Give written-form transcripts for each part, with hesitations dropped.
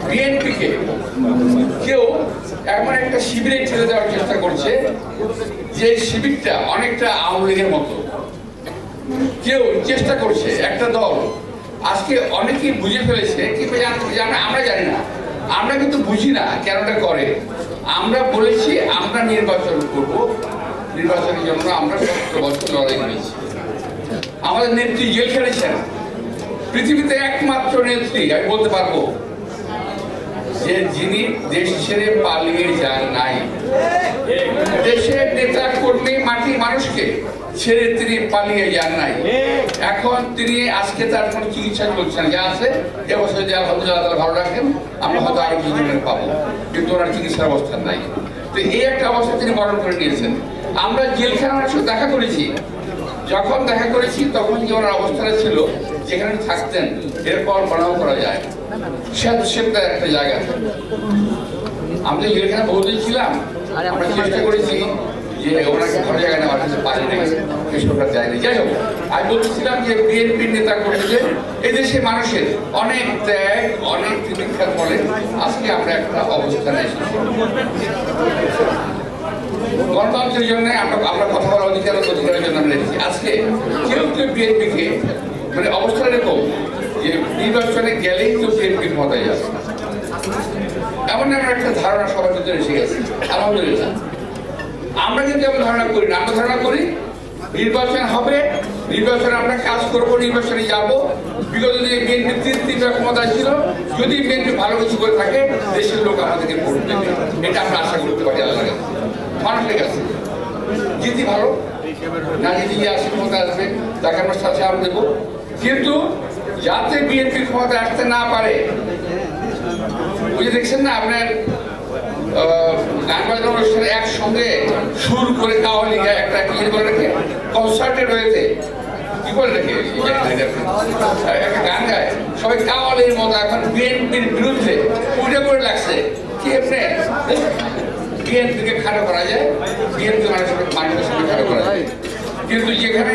বিএনপিকে কেউ এমন একটা শিবিরে ঠেলে দেওয়ার চেষ্টা করছে যে শিবিরটা অনেকটা আওয়ামী লীগের মতো। কেউ চেষ্টা করছে, একটা দল আজকে অনেকেই বুঝে ফেলেছে কি আমরা জানি না, আমরা কিন্তু বুঝি না কেনটা করে। আমরা বলেছি আমরা নির্বাচন করব, নির্বাচনের জন্য আমরা 17 বছর লড়াই করেছি। আমাদের নেত্রী জেল খেটেছেন, পৃথিবীতে একমাত্র নেত্রী আমি বলতে পারবো যে যিনি দেশ ছেড়ে পালিয়ে যান নাই। দেশের নেতা কর্মী মাটি মানুষকে ছেড়ে তিনি পালিয়ে যান নাই। এখন তিনি আজকে তার কোনো চিকিৎসা চলছেন, যা আছে এবছর যে আলহামদুলিল্লাহ ভালো রাখেন, আমরা হয়তো আরো কিছুদিনের পাবো, কিন্তু ওনার চিকিৎসার অবস্থা নাই। তো এই একটা অবস্থা তিনি বরণ করে নিয়েছেন। আমরা জেলখানার সাথে দেখা করেছি, যখন দেখা করেছি তখন যে ওনার অবস্থাটা ছিল যেখানে থাকতেন এর কল্পনাও করা যায়। সেটা একটা জায়গা আমরা জেলখানা বহুদিন ছিলাম, আমরা চেষ্টা করেছি যে ওনাকে ঘরে জায়গায় নেওয়ার কাছে পারি নাই, বেসরকার যায়নি। যাই হোক, আমি বলছিলাম যে বিএনপির নেতা কর্মীদের এদেশে মানুষের অনেক ত্যাগ, অনেক তিতিক্ষার ফলে আজকে আমরা একটা অবস্থানে এসেছি। গণতন্ত্রের জন্য আমরা কথা বলার অধিকারের জন্য আমরা এসেছি। আজকে কেউ কেউ বিএনপিকে মানে অবস্থা এরকম যে নির্বাচনে গেলেই তো বিএনপি ক্ষমতায় যাবে, এমন আমার একটা ধারণা সবার ভিতরে এসে গেছে। আলহামদুলিল্লাহ আমরা কিন্তু এমন ধারণা করি না। আমরা ধারণা করি নির্বাচন হবে, নির্বাচনে আমরা কাজ করবো, নির্বাচনে যাবো। বিগত দিনে বিএনপি 3টা ক্ষমতায় ছিল, যদি বিএনপি ভালো কিছু করে থাকে দেশের লোক আমাদেরকে ভোট দেবে, এটা আমরা আশা করতে পারি আল্লাহর কাছে, মানুষের কাছে। জিতি ভালো না, জিতি যে আসে ক্ষমতায় আসবে তাকে আমরা সাথে আরো দেবো, কিন্তু যাতে বিএনপি ক্ষমতায় আসতে না পারে। বুঝে দেখছেন না আপনার গান বাজনা অনুষ্ঠানে একসঙ্গে সুর করে কাওয়ালি গায়, একটা কি বলে রেখে কনসার্টে রয়েছে, কি বলে রেখে একটা গান গায় সবাই কাওয়ালির মতো। এখন বিএনপির বিরুদ্ধে পুজো করে লাগছে কি আপনি বিএনপিকে খাটো করা যায়, বিএনপি মানুষের সঙ্গে খাটো করা যায়। কিন্তু যেখানে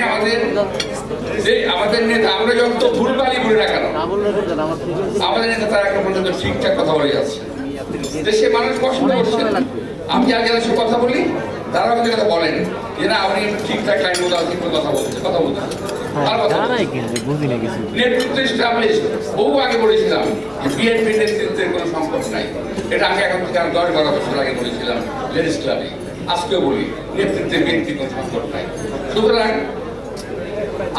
আমাদের নেতা, আমরা যত ভুলভালই বলে না কেন, আমাদের নেতা তারা এখন পর্যন্ত ঠিকঠাক কথা বলে যাচ্ছে, দেশে মানুষ পছন্দ করছে। আমি যারা যারা সব কথা বলি তারা আমাদের কথা বলেন যে না আপনি ঠিকঠাক লাইন মতো আজকে কথা বলছেন, কথা বলছেন। নেতৃত্ব এস্টাবলিশ বহু আগে বলেছিলাম যে বিএনপির নেতৃত্বের কোনো সংকট নাই। এটা আমি এখন থেকে 10-12 বছর আগে বলেছিলাম লেডিস ক্লাবে, আজকেও বলি নেতৃত্বের বিএনপির কোনো সংকট নাই। সুতরাং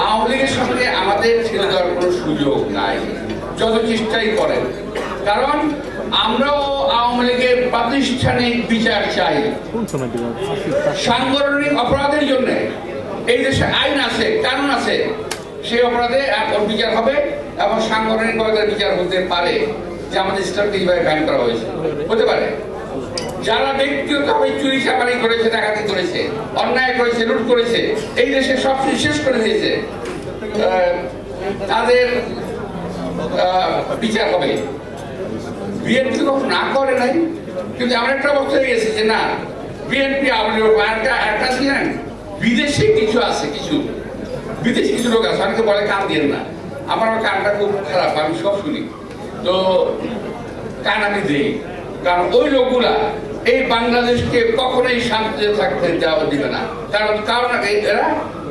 আওয়ামী লীগের সঙ্গে আমাদের ছেড়ে দেওয়ার কোনো সুযোগ নাই, যত চেষ্টাই করেন। কারণ আমরাও আওয়ামী লীগের প্রাতিষ্ঠানিক বিচার চাই। সাংগঠনিক অপরাধের জন্য এই দেশে আইন আছে, কানুন আছে, সেই অপরাধে বিচার হবে এবং সাংগঠনিক বিচার হতে পারে। যে আমাদের ইসলামকে এইভাবে ব্যান করা হয়েছে, হতে পারে। যারা ব্যক্তিগতভাবে চুরি চাকারি করেছে, ডাকাতি করেছে, অন্যায় করেছে, লুট করেছে, এই দেশে সব শেষ করে দিয়েছে, তাদের বিচার হবে। বিএনপি কখন না করে নাই, কিন্তু এমন একটা অবস্থা হয়ে গেছে যে না বিএনপি আওয়ামী লীগ একটা ছিলেন। বিদেশে কিছু আছে, কিছু বিদেশি কিছু লোক আছে, অনেকে বলে কান দিয়ে না। আমার কানটা খুব খারাপ, আমি সব শুনি, তো কান আমি দিই। কারণ ওই লোকগুলা এই বাংলাদেশকে কখনোই শান্তিতে থাকতে দেওয়া দিবে না। কারণ এরা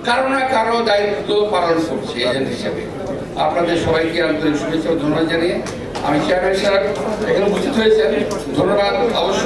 কারো না কারো দায়িত্ব পালন করছে এজেন্ট হিসেবে। আপনাদের সবাইকে আন্তরিক শুভেচ্ছা ও ধন্যবাদ জানিয়ে আমি চেয়ারম্যান সাহেব এখানে উপস্থিত হয়েছেন, ধন্যবাদ। অবশ্যই